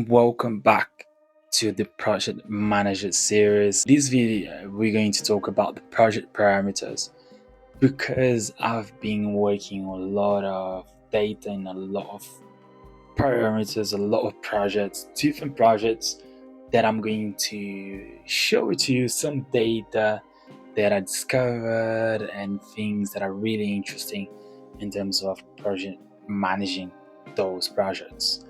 Welcome back to the project manager series. This video we're going to talk about the project parameters because I've been working on a lot of data and a lot of parameters, a lot of projects, different projects that I'm going to show to you some data that I discovered and things that are really interesting in terms of project managing those projects.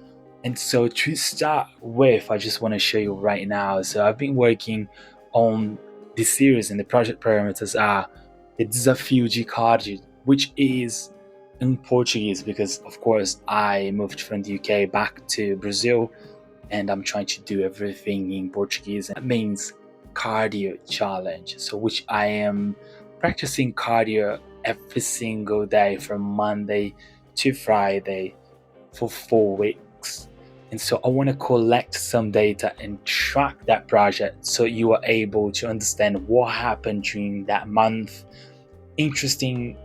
And so to start with, I just want to show you right now. So I've been working on this series, and the project parameters are the Desafio de Cardio, which is in Portuguese because, of course, I moved from the UK back to Brazil and I'm trying to do everything in Portuguese. That means cardio challenge. So, which I am practicing cardio every single day from Monday to Friday for 4 weeks. And so I want to collect some data and track that project so you are able to understand what happened during that month, interesting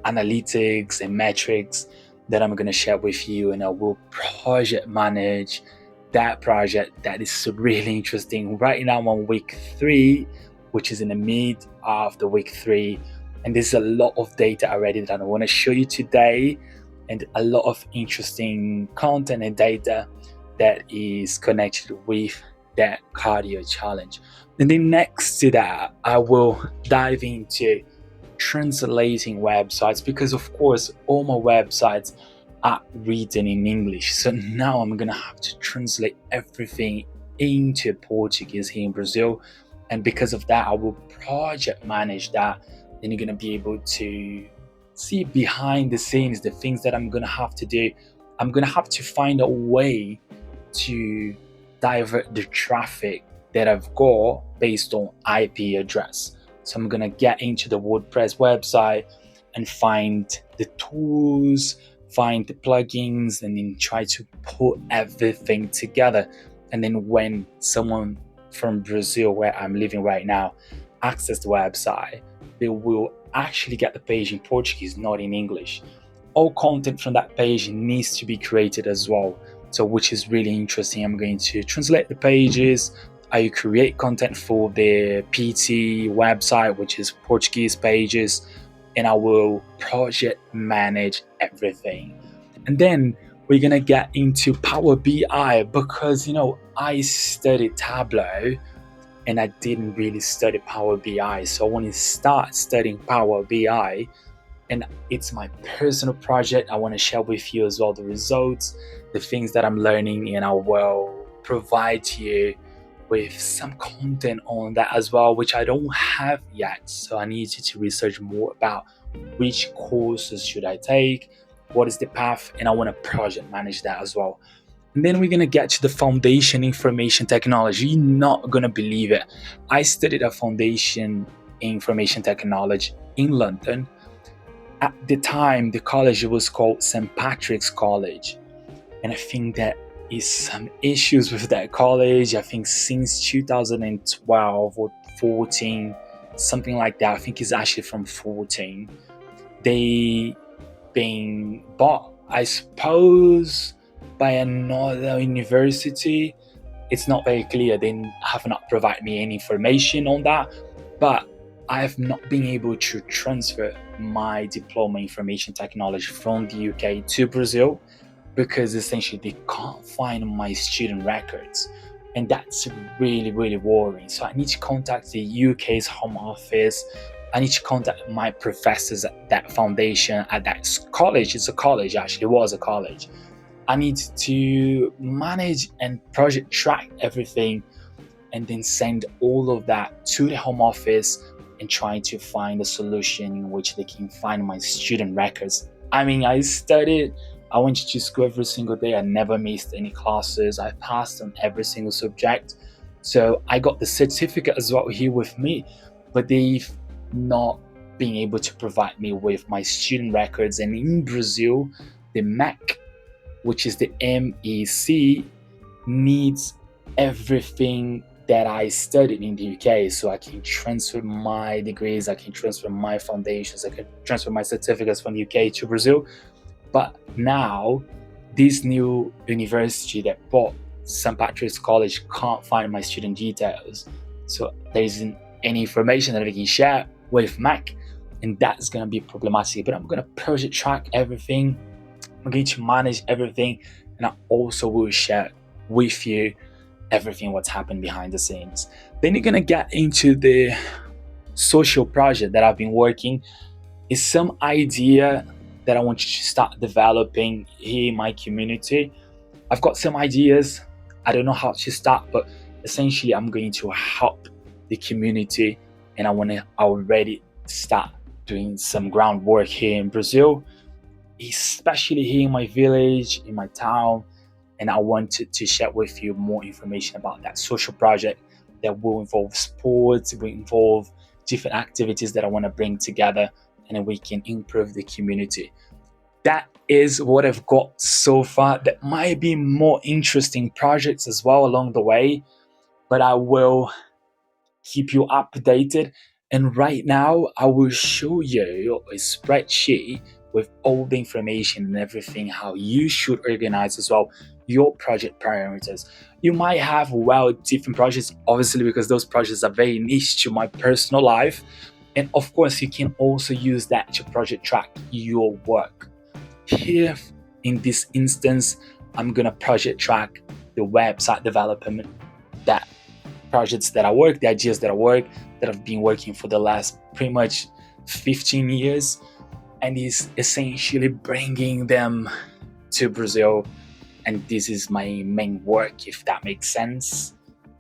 analytics and metrics that I'm going to share with you, and I will project manage that project that is really interesting. Right now I'm on week 3, which is in the mid of the week 3, and there's a lot of data already that I want to show you today, and a lot of interesting content and data that is connected with that cardio challenge. And then next to that, I will dive into translating websites because, of course, all my websites are written in English. So now I'm gonna have to translate everything into Portuguese here in Brazil. And because of that, I will project manage that. Then you're gonna be able to see behind the scenes the things that I'm gonna have to do. I'm gonna have to find a way to divert the traffic that I've got based on IP address. So I'm gonna get into the WordPress website and find the tools, find the plugins, and then try to put everything together. And then when someone from Brazil, where I'm living right now, access the website, they will actually get the page in Portuguese, not in English. All content from that page needs to be created as well. So which is really interesting. I'm going to translate the pages. I create content for the PT website, which is Portuguese pages, and I will project manage everything. And then we're gonna get into Power BI because I studied Tableau and I didn't really study Power BI. So I want to start studying Power BI, and it's my personal project. I want to share with you as well the results, the things that I'm learning, and I will provide you with some content on that as well, which I don't have yet. So I need you to research more about which courses should I take, what is the path, and I want to project manage that as well. And then we're going to get to the foundation information technology. You're not going to believe it. I studied a foundation information technology in London. At the time, the college was called St. Patrick's College. And I think that is some issues with that college. I think since 2012 or 14, something like that. I think it's actually from 14. They been bought, I suppose, by another university. It's not very clear. They have not provided me any information on that, but I have not been able to transfer my diploma in information technology from the UK to Brazil because essentially they can't find my student records, and that's really, really worrying. So I need to contact the UK's Home Office. I need to contact my professors at that foundation, at that college. It's a college, actually. It was a college. I need to manage and project track everything and then send all of that to the Home Office and trying to find a solution in which they can find my student records. I mean, I studied, I went to school every single day. I never missed any classes. I passed on every single subject. So I got the certificate as well here with me, but they've not been able to provide me with my student records. And in Brazil, the MEC, which is the MEC, needs everything that I studied in the UK, so I can transfer my degrees, I can transfer my foundations, I can transfer my certificates from the UK to Brazil. But now, this new university that bought St. Patrick's College can't find my student details, so there isn't any information that I can share with Mac, and that's going to be problematic. But I'm going to project track everything, I'm going to manage everything, and I also will share with you everything what's happened behind the scenes. Then you're going to get into the social project that I've been working. Is some idea that I want you to start developing here in my community. I've got some ideas. I don't know how to start, but essentially I'm going to help the community, and I want to already start doing some groundwork here in Brazil, especially here in my village, in my town. And I wanted to share with you more information about that social project that will involve sports, will involve different activities that I want to bring together, and then we can improve the community. That is what I've got so far. There might be more interesting projects as well along the way, but I will keep you updated. And right now, I will show you a spreadsheet with all the information and everything, how you should organize as well your project parameters. You might have different projects, obviously, because those projects are very niche to my personal life. And of course, you can also use that to project track your work. Here, in this instance, I'm going to project track the website development, that projects that I work, the ideas that I work, that I've been working for the last pretty much 15 years, and is essentially bringing them to Brazil. And this is my main work, if that makes sense,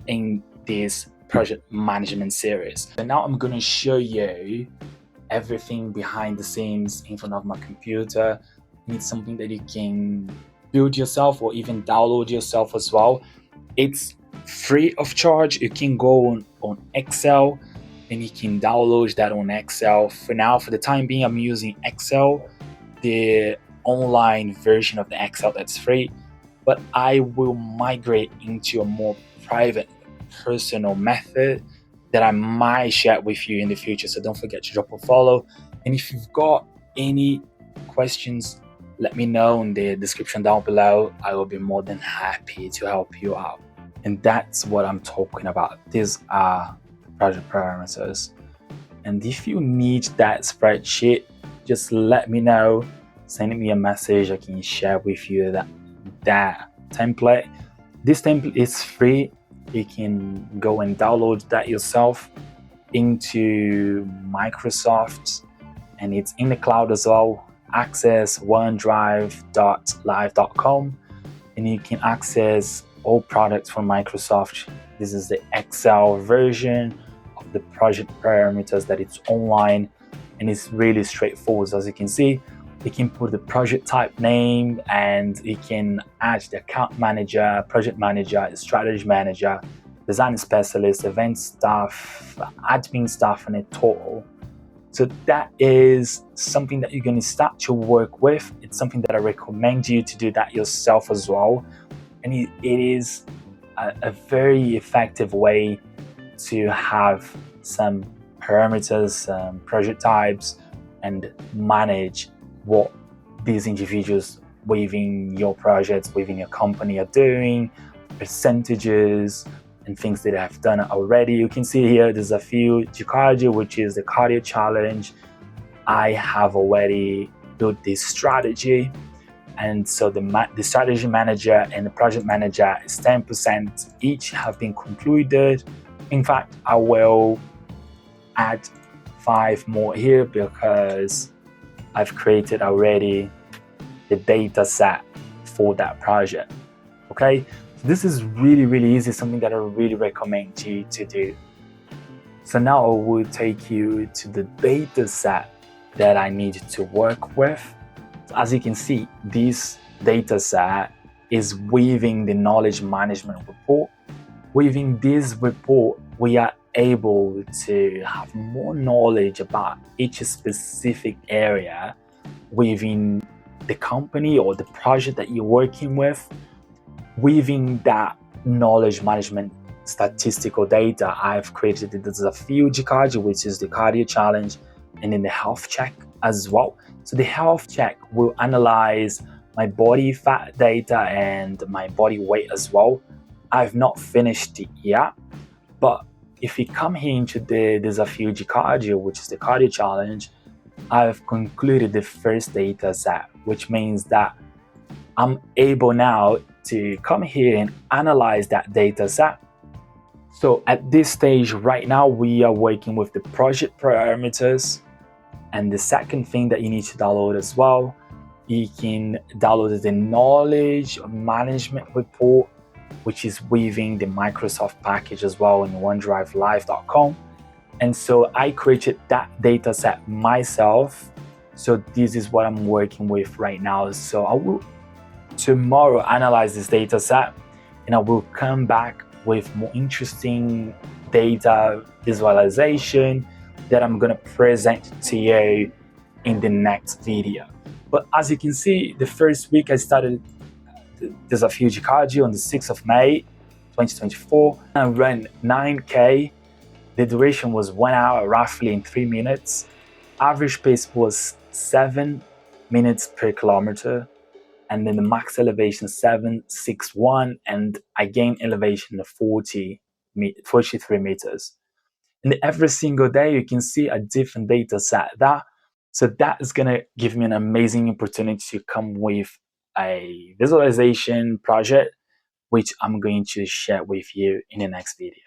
in this project management series. And now I'm going to show you everything behind the scenes in front of my computer. It's something that you can build yourself or even download yourself as well. It's free of charge. You can go on Excel and you can download that on Excel. For now, for the time being, I'm using Excel, the online version of the Excel that's free, but I will migrate into a more private, personal method that I might share with you in the future. So don't forget to drop a follow. And if you've got any questions, let me know in the description down below. I will be more than happy to help you out. And that's what I'm talking about. These are project parameters. And if you need that spreadsheet, just let me know. Send me a message. I can share with you that template. This template is free. You can go and download that yourself into Microsoft, and it's in the cloud as well. Access onedrive.live.com, and you can access all products from Microsoft. This is the Excel version of the project parameters that it's online, and it's really straightforward. So as you can see, you can put the project type name, and you can add the account manager, project manager, strategy manager, design specialist, event staff, admin staff, and a total. So that is something that you're going to start to work with. It's something that I recommend you to do that yourself as well. And it is a very effective way to have some parameters, project types, and manage what these individuals within your projects, within your company are doing, percentages, and things that I've done already. You can see here, there's a few cardio, which is the cardio challenge. I have already built this strategy. And so the strategy manager and the project manager is 10%. Each have been concluded. In fact, I will add 5 more here because I've created already the data set for that project. Okay, so this is really, really easy, something that I really recommend you to do. So now I will take you to the data set that I need to work with. So as you can see, this data set is within the knowledge management report. Within this report, we are able to have more knowledge about each specific area within the company or the project that you're working with. Within that knowledge management statistical data, I've created there's a few cardio, which is the cardio challenge, and then the health check as well. So the health check will analyze my body fat data and my body weight as well. I've not finished it yet, but if we come here into the Desafio Cardio, which is the cardio challenge, I've concluded the first data set, which means that I'm able now to come here and analyze that data set. So at this stage right now, we are working with the project parameters. And the second thing that you need to download as well, you can download the knowledge management report, which is within the Microsoft package as well in OneDriveLive.com. And so I created that data set myself. So this is what I'm working with right now. So I will tomorrow analyze this data set and I will come back with more interesting data visualization that I'm going to present to you in the next video. But as you can see, the first week I started Desafio Cardio on the 6th of May 2024. I ran 9K. The duration was 1 hour roughly in 3 minutes. Average pace was 7 minutes per kilometer. And then the max elevation 761, and I gained elevation of 43 meters. And every single day you can see a different data set. So that is going to give me an amazing opportunity to come with a visualization project, which I'm going to share with you in the next video.